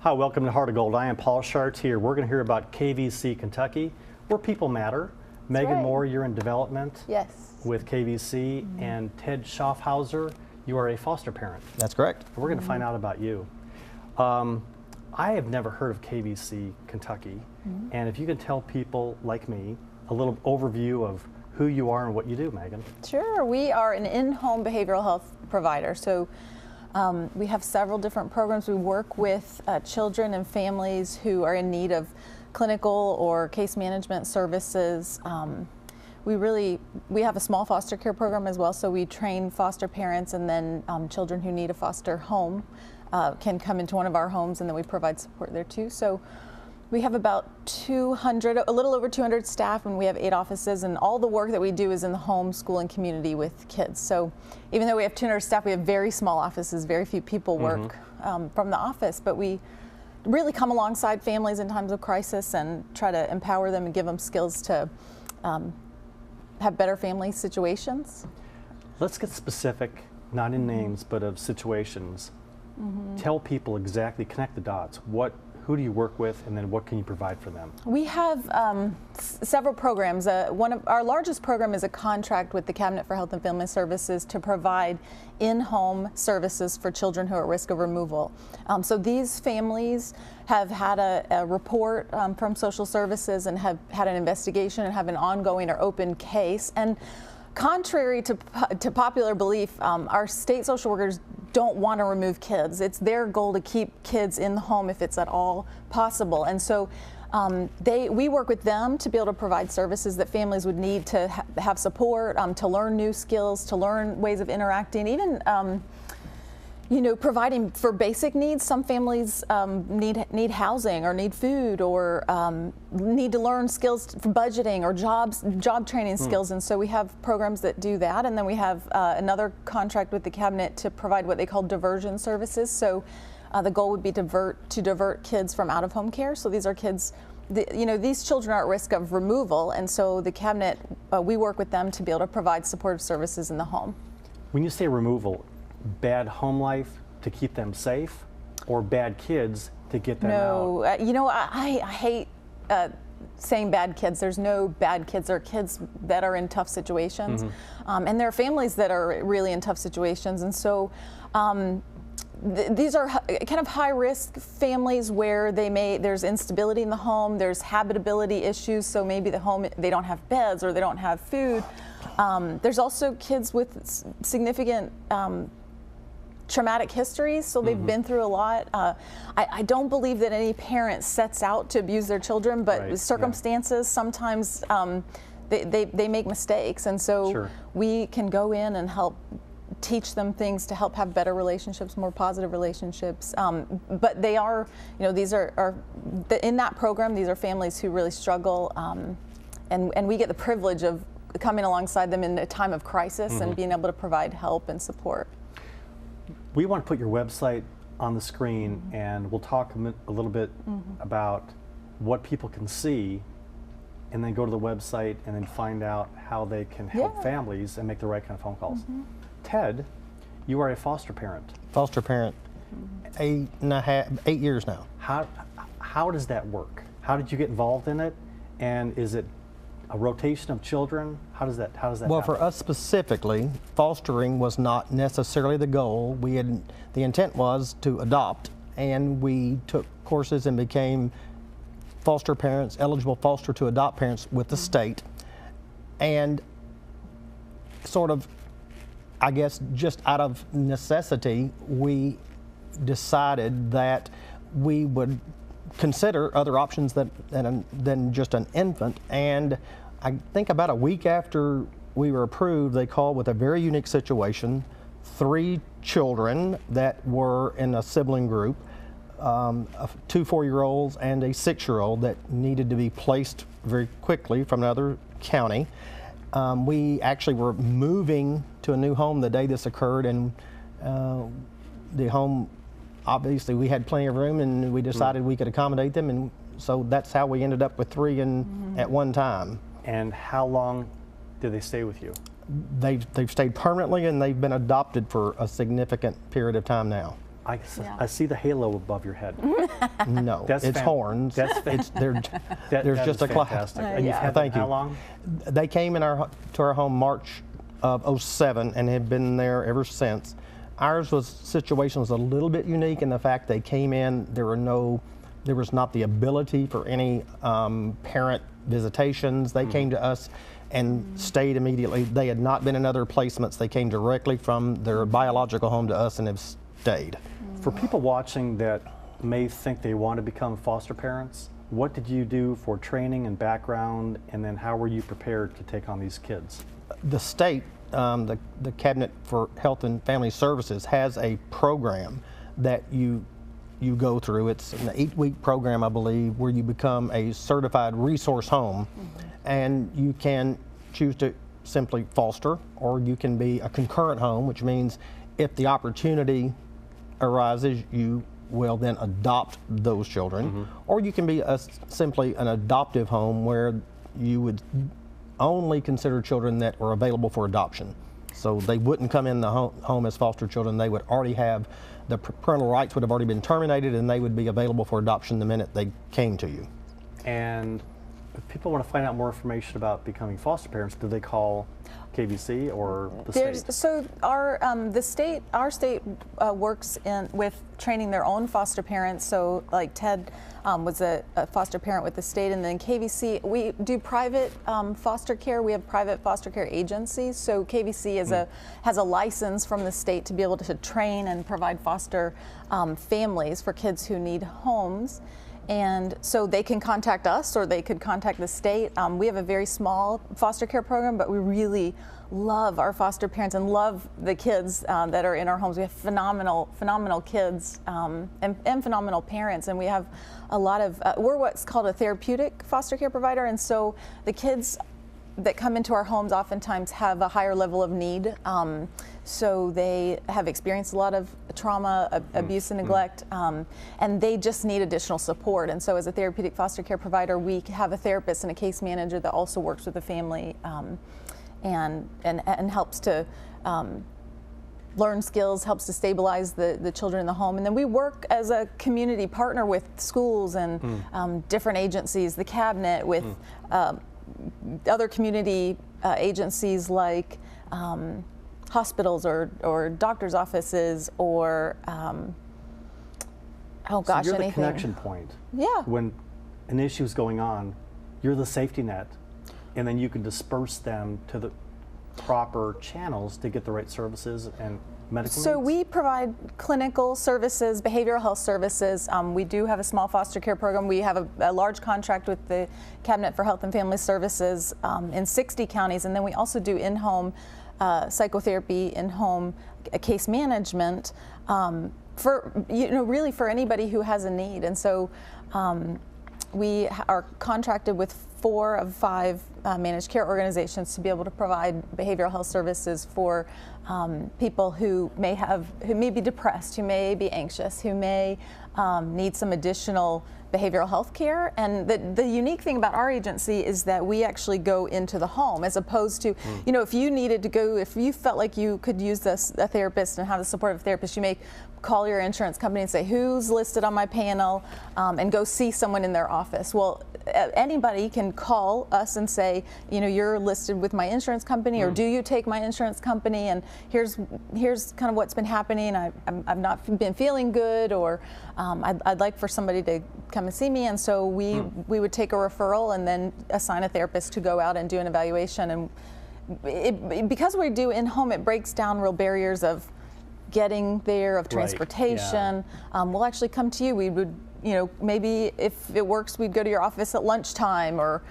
Hi, welcome to Heart of Gold. I am Paul Chartier. We're going to hear about KVC Kentucky, where people matter. Megan Moore, you're in development with KVC, and Ted Schaffhauser, you are a foster parent. That's correct. We're going to find out about you. I have never heard of KVC Kentucky, and if you can tell people like me a little overview of who you are and what you do, Megan. Sure. We are an in-home behavioral health provider. So we have several different programs. We work with children and families who are in need of clinical or case management services. We have a small foster care program as well, so we train foster parents, and then children who need a foster home can come into one of our homes, and then we provide support there too. So we have about 200, a little over 200 staff, and we have 8 offices, and all the work that we do is in the home, school, and community with kids. So even though we have 200 staff, we have very small offices, very few people work from the office, but we really come alongside families in times of crisis and try to empower them and give them skills to have better family situations. Let's get specific, not in names, but of situations. Tell people exactly, connect the dots. Who do you work with, and then what can you provide for them? We have several programs. One of our largest program is a contract with the Cabinet for Health and Family Services to provide in-home services for children who are at risk of removal. So these families have had a report from social services and have had an investigation and have an ongoing or open case. And contrary to popular belief, our state social workers don't want to remove kids. It's their goal to keep kids in the home if it's at all possible. And so we work with them to be able to provide services that families would need to have support, to learn new skills, to learn ways of interacting, even providing for basic needs. Some families need housing or need food or need to learn skills for budgeting or job training skills. And so we have programs that do that. And then we have another contract with the Cabinet to provide what they call diversion services. So the goal would be to divert kids from out-of-home care. So these are kids, these children are at risk of removal. And so the Cabinet, we work with them to be able to provide supportive services in the home. When you say removal, bad home life to keep them safe, or bad kids to get them out? No, I hate saying bad kids. There's no bad kids. There are kids that are in tough situations, and there are families that are really in tough situations. And so these are kind of high-risk families where there's instability in the home, there's habitability issues, so maybe the home, they don't have beds or they don't have food. There's also kids with significant traumatic histories, so they've been through a lot. I don't believe that any parent sets out to abuse their children, but circumstances sometimes they make mistakes, and so we can go in and help teach them things to help have better relationships, more positive relationships. But they are, these are in that program, these are families who really struggle, and we get the privilege of coming alongside them in a time of crisis and being able to provide help and support. We want to put your website on the screen, and we'll talk a little bit about what people can see, and then go to the website and then find out how they can help families and make the right kind of phone calls. Ted, you are a foster parent. Foster parent, 8 years now. How does that work? How did you get involved in it? And is it a rotation of children? How does that Well, happen? for us specifically, fostering was not necessarily the goal. The intent was to adopt, and we took courses and became foster parents, eligible foster to adopt parents with the state. And sort of, I guess, just out of necessity, we decided that we would consider other options than just an infant. And I think about a week after we were approved, they called with a very unique situation. 3 children that were in a sibling group, 2 4-year-olds and a 6-year-old that needed to be placed very quickly from another county. We actually were moving to a new home the day this occurred, and the home, obviously we had plenty of room, and we decided we could accommodate them, and so that's how we ended up with 3 at one time. And how long did they stay with you? They've stayed permanently, and they've been adopted for a significant period of time now. Yeah. I see the halo above your head. No, That's it's horns. That's There's that just is a cloud. fantastic. And you've Yeah. had them Thank how you. long? They came to our home March of '07 and have been there ever since. Ours situation was a little bit unique in the fact they came in, there was not the ability for any parent visitations. They came to us and stayed immediately. They had not been in other placements. They came directly from their biological home to us and have stayed. For people watching that may think they want to become foster parents, what did you do for training and background, and then how were you prepared to take on these kids? The state, the Cabinet for Health and Family Services has a program that you go through. It's an 8-week program, I believe, where you become a certified resource home, and you can choose to simply foster, or you can be a concurrent home, which means if the opportunity arises, you will then adopt those children, or you can be simply an adoptive home where you would only consider children that were available for adoption. So they wouldn't come in the home as foster children. They would already have, the parental rights would have already been terminated, and they would be available for adoption the minute they came to you. And if people want to find out more information about becoming foster parents, do they call KVC or the state? So our state works with training their own foster parents. So like Ted was a foster parent with the state, and then KVC, we do private foster care. We have private foster care agencies. So KVC has a license from the state to be able to train and provide foster families for kids who need homes. And so they can contact us, or they could contact the state. We have a very small foster care program, but we really love our foster parents and love the kids that are in our homes. We have phenomenal kids and phenomenal parents, and we have a lot of, we're what's called a therapeutic foster care provider, and so the kids that come into our homes oftentimes have a higher level of need. So they have experienced a lot of trauma, abuse and neglect, and they just need additional support. And so as a therapeutic foster care provider, we have a therapist and a case manager that also works with the family and helps to learn skills, helps to stabilize the children in the home. And then we work as a community partner with schools and different agencies, the cabinet, with other community agencies like hospitals or doctor's offices, or oh gosh, so you're anything. the connection point. Yeah. When an issue is going on, you're the safety net, and then you can disperse them to the proper channels to get the right services and medical So needs. we provide clinical services, behavioral health services. We do have a small foster care program. We have a large contract with the Cabinet for Health and Family Services in 60 counties, and then we also do in-home psychotherapy, in-home case management for really for anybody who has a need. And so we are contracted with 4 of 5 managed care organizations to be able to provide behavioral health services for people who may be depressed, who may be anxious, who may need some additional behavioral health care. And the unique thing about our agency is that we actually go into the home, as opposed to, if you needed to go, if you felt like you could use a therapist and have the support of a therapist, you may call your insurance company and say, who's listed on my panel, and go see someone in their office. Well, anybody can call us and say, you're listed with my insurance company, or do you take my insurance company, and here's kind of what's been happening. I've not been feeling good, or I'd like for somebody to come and see me. And so we would take a referral and then assign a therapist to go out and do an evaluation. And because we do in-home, it breaks down real barriers of getting there, of transportation. Right. Yeah. We'll actually come to you. We would, maybe if it works, we'd go to your office at lunchtime, or,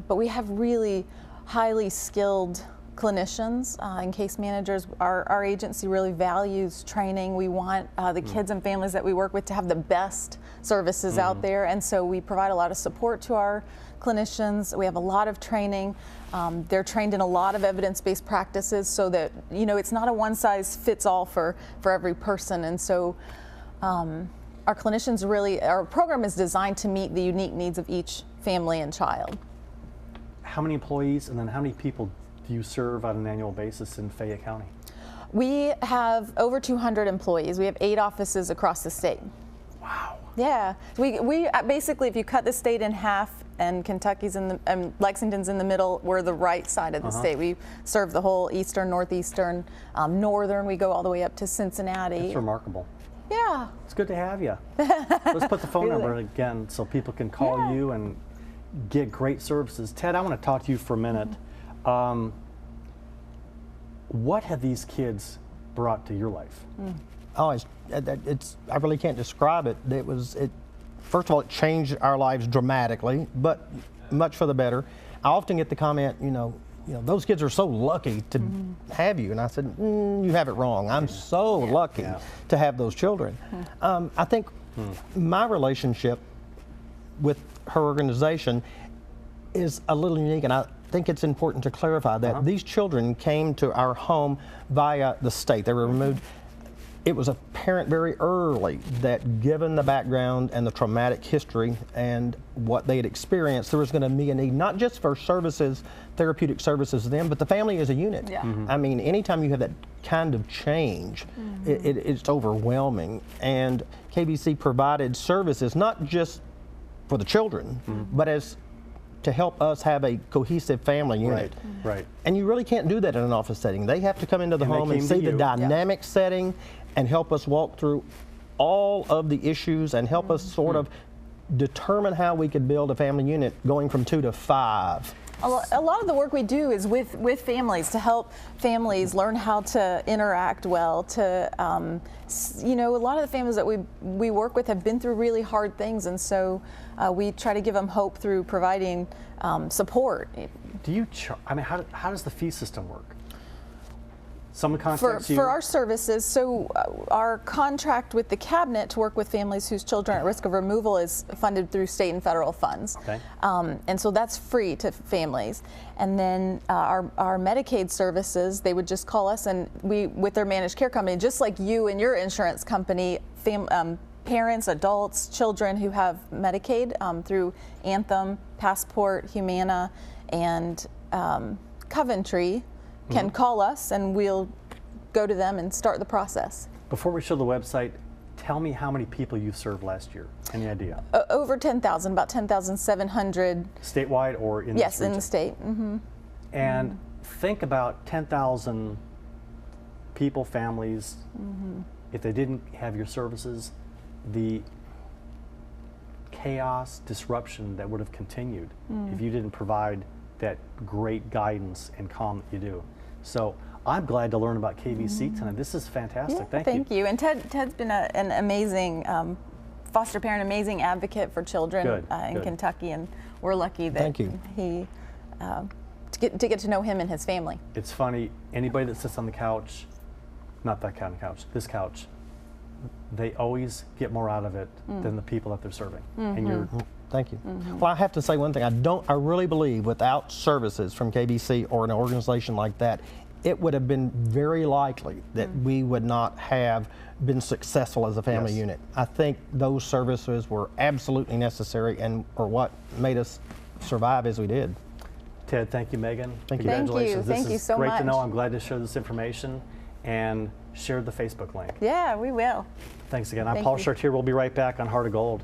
but we have really highly skilled clinicians and case managers. Our agency really values training. We want the kids and families that we work with to have the best services out there, and so we provide a lot of support to our clinicians. We have a lot of training. They're trained in a lot of evidence-based practices, so that it's not a one-size-fits-all for every person. And so our clinicians our program is designed to meet the unique needs of each family and child. How many employees, and then how many people do you serve on an annual basis in Fayette County? We have over 200 employees. We have 8 offices across the state. Wow. Yeah, we basically, if you cut the state in half and Kentucky's in the, Lexington's in the middle, we're the right side of the state. We serve the whole eastern, northeastern, northern. We go all the way up to Cincinnati. It's remarkable. Yeah. It's good to have you. Let's put the phone number again so people can call you and get great services. Ted, I want to talk to you for a minute. What have these kids brought to your life? Oh, I really can't describe it. First of all, it changed our lives dramatically, but much for the better. I often get the comment, you know, those kids are so lucky to have you. And I said, you have it wrong. I'm so lucky to have those children. I think my relationship with her organization is a little unique, and I think it's important to clarify that these children came to our home via the state. They were removed. It was apparent very early that given the background and the traumatic history and what they had experienced, there was going to be a need not just for services, therapeutic services to them, but the family as a unit. Yeah. I mean, anytime you have that kind of change, it's overwhelming. And KVC provided services not just for the children, but as to help us have a cohesive family unit. Right. And you really can't do that in an office setting. They have to come into the home and see the dynamic setting and help us walk through all of the issues and help us sort of determine how we could build a family unit going from 2 to 5. A lot of the work we do is with families to help families learn how to interact well. To you know, a lot of the families that we work with have been through really hard things, and so we try to give them hope through providing support. Do you? I mean, how does the fee system work? Someone contacts you? For our services, so our contract with the cabinet to work with families whose children are at risk of removal is funded through state and federal funds. Okay. And so that's free to families. And then our Medicaid services, they would just call us, and we, with their managed care company, just like you and your insurance company, parents, adults, children who have Medicaid through Anthem, Passport, Humana, and Coventry, can call us, and we'll go to them and start the process. Before we show the website, tell me how many people you served last year. Any idea? Over 10,000, about 10,700. Statewide or in Yes, this region? in the state. And think about 10,000 people, families. If they didn't have your services, the chaos, disruption that would have continued if you didn't provide that great guidance and calm that you do. So I'm glad to learn about KVC tonight. This is fantastic. Yeah, thank you. And Ted's been an amazing foster parent, amazing advocate for children in Kentucky, and we're lucky that he to get to know him and his family. It's funny, anybody that sits on the couch, not that kind of couch, this couch, they always get more out of it than the people that they're serving. And you're Thank you. Well, I have to say one thing. I really believe without services from KVC or an organization like that, it would have been very likely that we would not have been successful as a family unit. I think those services were absolutely necessary and are what made us survive as we did. Ted, thank you, Megan. Thank you. Congratulations. Thank you so much. This is great much. to know. I'm glad to share this information and share the Facebook link. Yeah, we will. Thanks again. I'm Paul Chartier. We'll be right back on Heart of Gold.